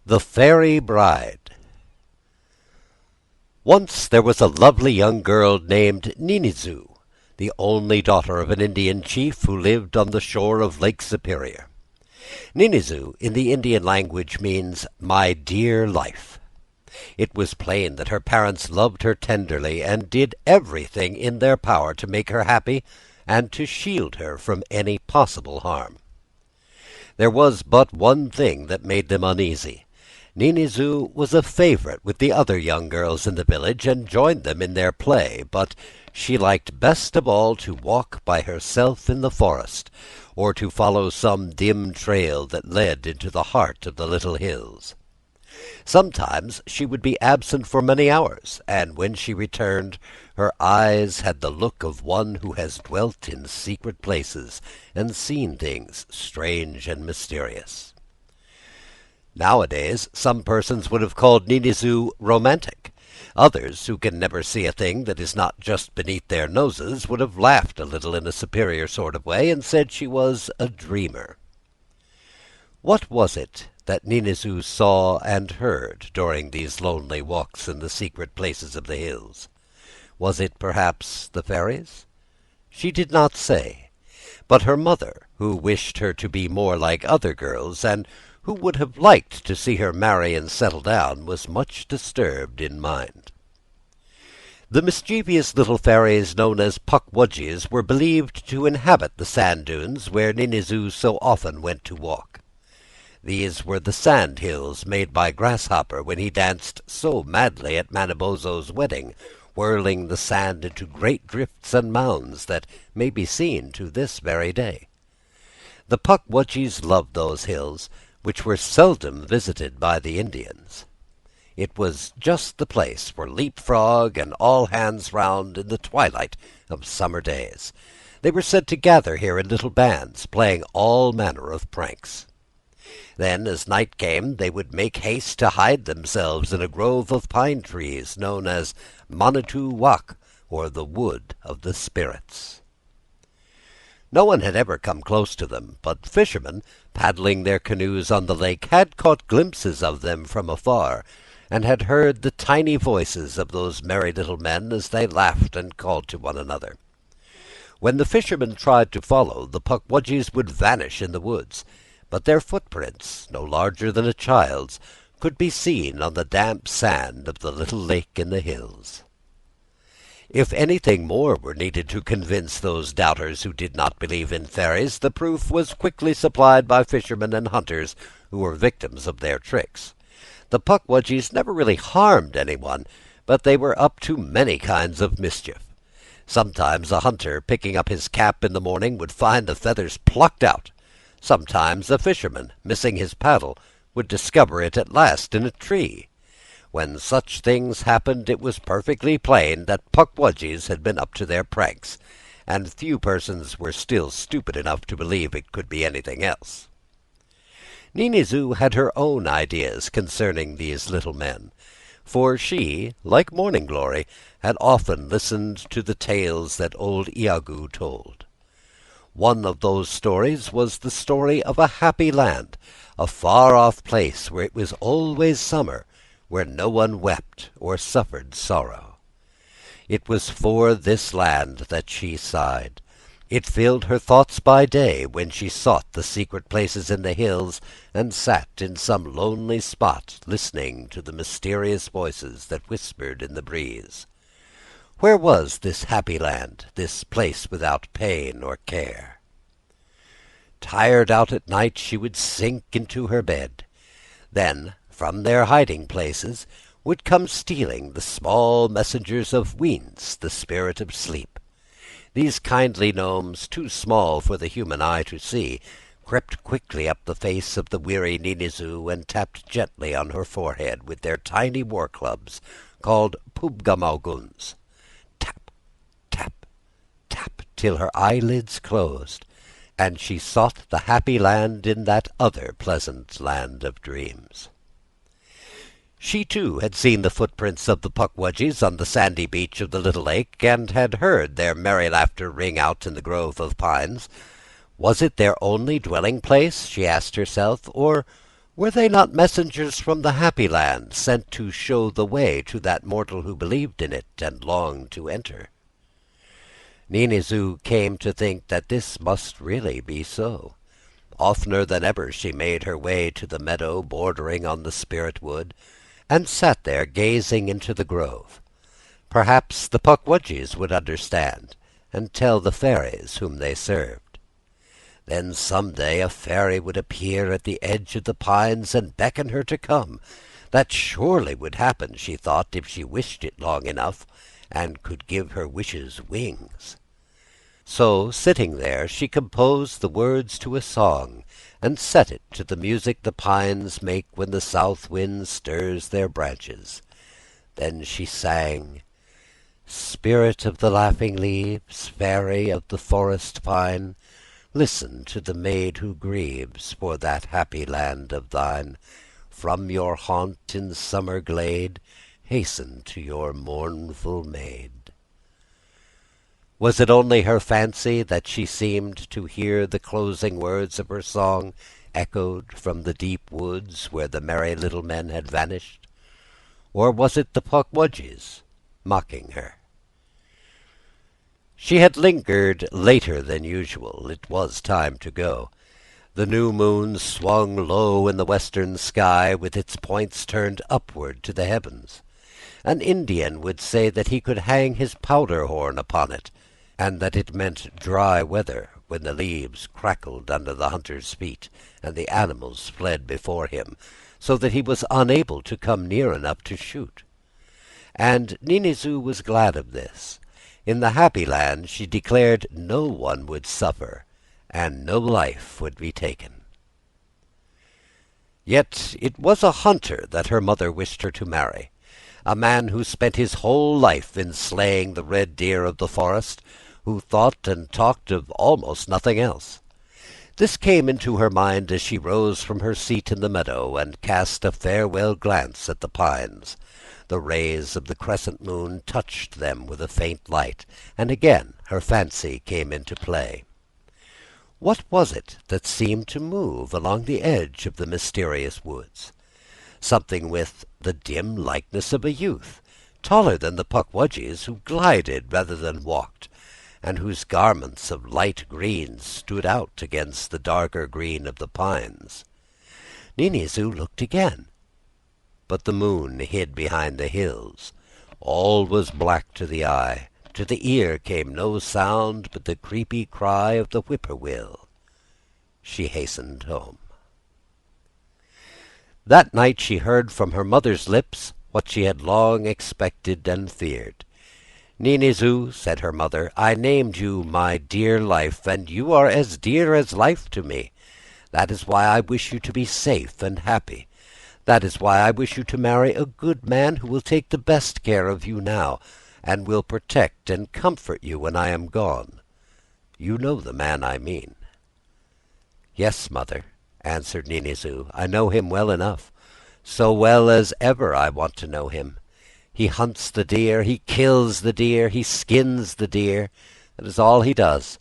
The Fairy Bride. Once there was a lovely young girl named Ninizu, the only daughter of an Indian chief who lived on the shore of Lake Superior. Ninizu in the Indian language means "my dear life." It was plain that her parents loved her tenderly and did everything in their power to make her happy and to shield her from any possible harm. There was but one thing that made them uneasy. Ninizu was a favorite with the other young girls in the village and joined them in their play, but she liked best of all to walk by herself in the forest, or to follow some dim trail that led into the heart of the little hills. Sometimes she would be absent for many hours, and when she returned, her eyes had the look of one who has dwelt in secret places and seen things strange and mysterious. Nowadays, some persons would have called Ninizu romantic. Others, who can never see a thing that is not just beneath their noses, would have laughed a little in a superior sort of way and said she was a dreamer. What was it that Ninizu saw and heard during these lonely walks in the secret places of the hills? Was it perhaps the fairies? She did not say, but her mother, who wished her to be more like other girls, and who would have liked to see her marry and settle down, was much disturbed in mind. The mischievous little fairies known as Pukwudgies were believed to inhabit the sand dunes where Ninizu so often went to walk. These were the sand hills made by Grasshopper when he danced so madly at Manabozho's wedding, whirling the sand into great drifts and mounds that may be seen to this very day. The Pukwudgies loved those hills, which were seldom visited by the Indians. It was just the place for leapfrog and all hands round in the twilight of summer days. They were said to gather here in little bands, playing all manner of pranks. Then, as night came, they would make haste to hide themselves in a grove of pine trees known as Manitou Wak, or the Wood of the Spirits. No one had ever come close to them, but fishermen, paddling their canoes on the lake, had caught glimpses of them from afar, and had heard the tiny voices of those merry little men as they laughed and called to one another. When the fishermen tried to follow, the Pukwudgies would vanish in the woods, but their footprints, no larger than a child's, could be seen on the damp sand of the little lake in the hills. If anything more were needed to convince those doubters who did not believe in fairies, the proof was quickly supplied by fishermen and hunters who were victims of their tricks. The Pukwudgies never really harmed anyone, but they were up to many kinds of mischief. Sometimes a hunter, picking up his cap in the morning, would find the feathers plucked out. Sometimes a fisherman, missing his paddle, would discover it at last in a tree. When such things happened, it was perfectly plain that Pukwudgies had been up to their pranks, and few persons were still stupid enough to believe it could be anything else. Ninizu had her own ideas concerning these little men, for she, like Morning Glory, had often listened to the tales that old Iago told. One of those stories was the story of a happy land, a far-off place where it was always summer, where no one wept or suffered sorrow. It was for this land that she sighed. It filled her thoughts by day when she sought the secret places in the hills and sat in some lonely spot listening to the mysterious voices that whispered in the breeze. Where was this happy land, this place without pain or care? Tired out at night, she would sink into her bed. Then, from their hiding places, would come stealing the small messengers of Weens, the spirit of sleep. These kindly gnomes, too small for the human eye to see, crept quickly up the face of the weary Ninizu and tapped gently on her forehead with their tiny war clubs, called pubgamauguns. Tap, tap, tap, till her eyelids closed, and she sought the happy land in that other pleasant land of dreams. She, too, had seen the footprints of the Pukwudgies on the sandy beach of the little lake, and had heard their merry laughter ring out in the grove of pines. Was it their only dwelling place, she asked herself, or Were they not messengers from the happy land, sent to show the way to that mortal who believed in it and longed to enter? Ninizoo came to think that this must really be so. Oftener than ever she made her way to the meadow bordering on the spirit wood, and sat there gazing into the grove. Perhaps the Pukwudgies would understand, and tell the fairies whom they served. Then some day a fairy would appear at the edge of the pines and beckon her to come. That surely would happen, she thought, if she wished it long enough, and could give her wishes wings. So, sitting there, she composed the words to a song, and set it to the music the pines make when the south wind stirs their branches. Then she sang, "Spirit of the laughing leaves, fairy of the forest pine, listen to the maid who grieves for that happy land of thine. From your haunt in summer glade, hasten to your mournful maid." Was it only her fancy that she seemed to hear the closing words of her song echoed from the deep woods where the merry little men had vanished? Or was it the Pukwudgies mocking her? She had lingered later than usual. It was time to go. The new moon swung low in the western sky, with its points turned upward to the heavens. An Indian would say that he could hang his powder horn upon it, and that it meant dry weather when the leaves crackled under the hunter's feet, and the animals fled before him, so that he was unable to come near enough to shoot. And Ninizoo was glad of this. In the happy land, she declared, no one would suffer, and no life would be taken. Yet it was a hunter that her mother wished her to marry, a man who spent his whole life in slaying the red deer of the forest, who thought and talked of almost nothing else. This came into her mind as she rose from her seat in the meadow and cast a farewell glance at the pines. The rays of the crescent moon touched them with a faint light, and again her fancy came into play. What was it that seemed to move along the edge of the mysterious woods? Something with the dim likeness of a youth, taller than the Pukwudgies, who glided rather than walked, and whose garments of light green stood out against the darker green of the pines. Ninizoo looked again, but the moon hid behind the hills. All was black to the eye. To the ear came no sound but the creepy cry of the whippoorwill. She hastened home. That night she heard from her mother's lips what she had long expected and feared. "Ninizoo," said her mother, "I named you my dear life, and you are as dear as life to me. That is why I wish you to be safe and happy. That is why I wish you to marry a good man who will take the best care of you now, and will protect and comfort you when I am gone. You know the man I mean." "Yes, mother," answered Ninizoo, "I know him well enough, so well as ever I want to know him. He hunts the deer, he kills the deer, he skins the deer. That is all he does.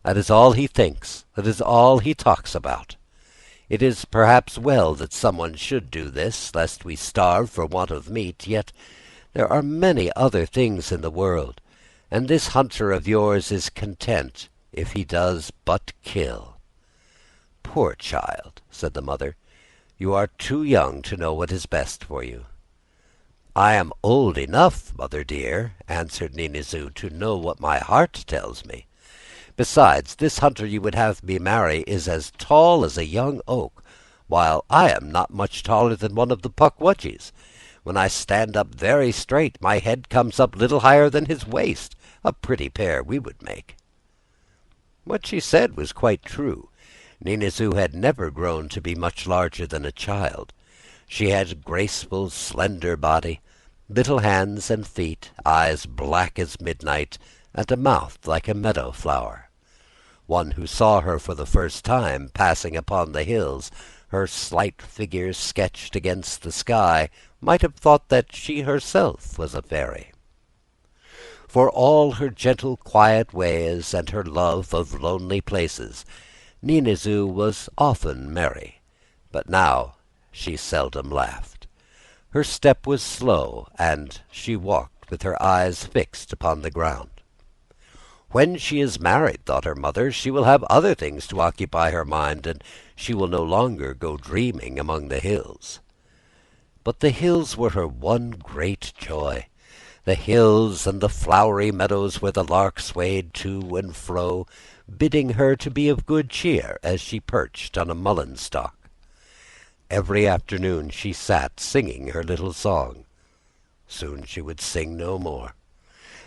That is all he thinks. That is all he talks about. It is perhaps well that someone should do this, lest we starve for want of meat. Yet there are many other things in the world, and this hunter of yours is content if he does but kill." "Poor child," said the mother, "you are too young to know what is best for you." "I am old enough, mother dear," answered Ninizoo, "to know what my heart tells me. Besides, this hunter you would have me marry is as tall as a young oak, while I am not much taller than one of the Pukwudgies. When I stand up very straight, my head comes up little higher than his waist. A pretty pair we would make." What she said was quite true. Ninizoo had never grown to be much larger than a child. She had a graceful, slender body, little hands and feet, eyes black as midnight, and a mouth like a meadow flower. One who saw her for the first time passing upon the hills, her slight figure sketched against the sky, might have thought that she herself was a fairy. For all her gentle, quiet ways and her love of lonely places, Ninizoo was often merry, but now she seldom laughed. Her step was slow, and she walked with her eyes fixed upon the ground. When she is married, thought her mother, she will have other things to occupy her mind, and she will no longer go dreaming among the hills. But the hills were her one great joy. The hills and the flowery meadows where the lark swayed to and fro, bidding her to be of good cheer as she perched on a mullein stalk. Every afternoon she sat singing her little song. Soon she would sing no more.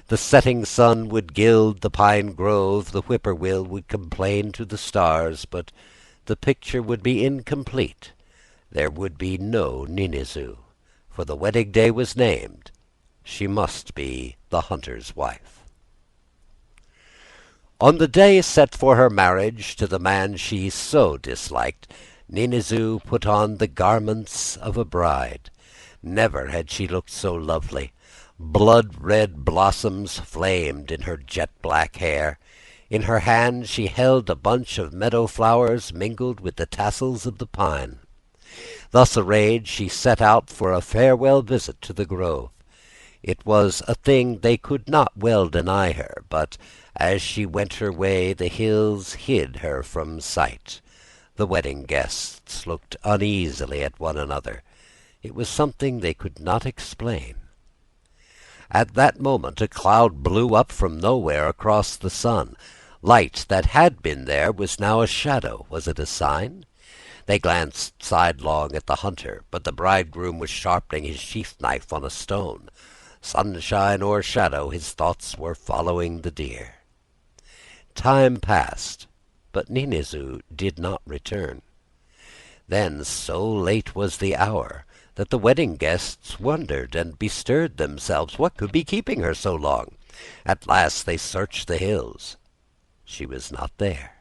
The setting sun would gild the pine grove, the whippoorwill would complain to the stars, but the picture would be incomplete. There would be no Ninizoo, for the wedding day was named. She must be the hunter's wife. On the day set for her marriage to the man she so disliked, Ninizoo put on the garments of a bride. Never had she looked so lovely. Blood-red blossoms flamed in her jet-black hair. In her hand she held a bunch of meadow flowers mingled with the tassels of the pine. Thus arrayed, she set out for a farewell visit to the grove. It was a thing they could not well deny her, but as she went her way the hills hid her from sight. The wedding guests looked uneasily at one another. It was something they could not explain. At that moment a cloud blew up from nowhere across the sun. Light that had been there was now a shadow. Was it a sign? They glanced sidelong at the hunter, but the bridegroom was sharpening his sheath knife on a stone. Sunshine or shadow, his thoughts were following the deer. Time passed, but Ninizoo did not return. Then so late was the hour that the wedding guests wondered and bestirred themselves what could be keeping her so long. At last they searched the hills. She was not there.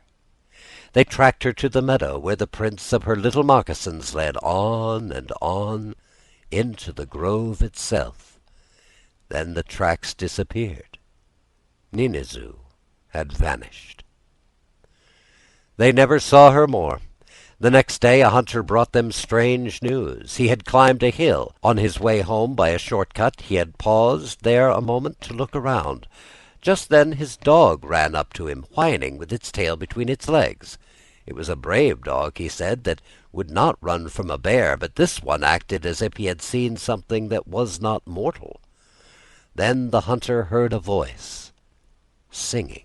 They tracked her to the meadow where the prints of her little moccasins led on and on into the grove itself. Then the tracks disappeared. Ninizoo had vanished. They never saw her more. The next day a hunter brought them strange news. He had climbed a hill. On his way home by a short cut he had paused there a moment to look around. Just then his dog ran up to him, whining with its tail between its legs. It was a brave dog, he said, that would not run from a bear, but this one acted as if he had seen something that was not mortal. Then the hunter heard a voice singing.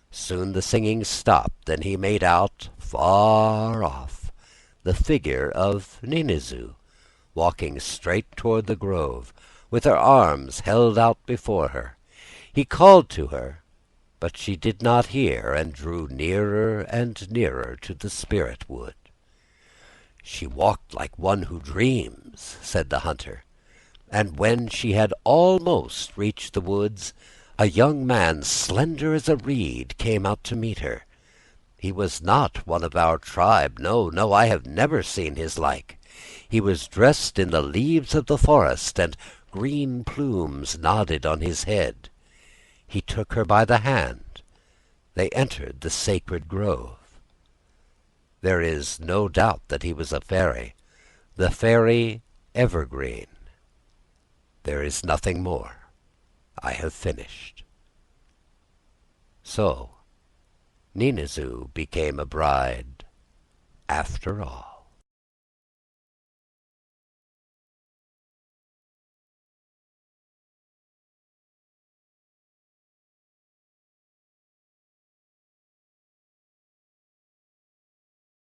Soon the singing stopped, and he made out, far off, the figure of Ninizoo, walking straight toward the grove, with her arms held out before her. He called to her, but she did not hear, and drew nearer and nearer to the spirit wood. "She walked like one who dreams," said the hunter, and when she had almost reached the woods, a young man, slender as a reed, came out to meet her. He was not one of our tribe. No, no, I have never seen his like. He was dressed in the leaves of the forest, and green plumes nodded on his head. He took her by the hand. They entered the sacred grove. There is no doubt that he was a fairy, the fairy Evergreen. There is nothing more. I have finished. So Ninizoo became a bride after all.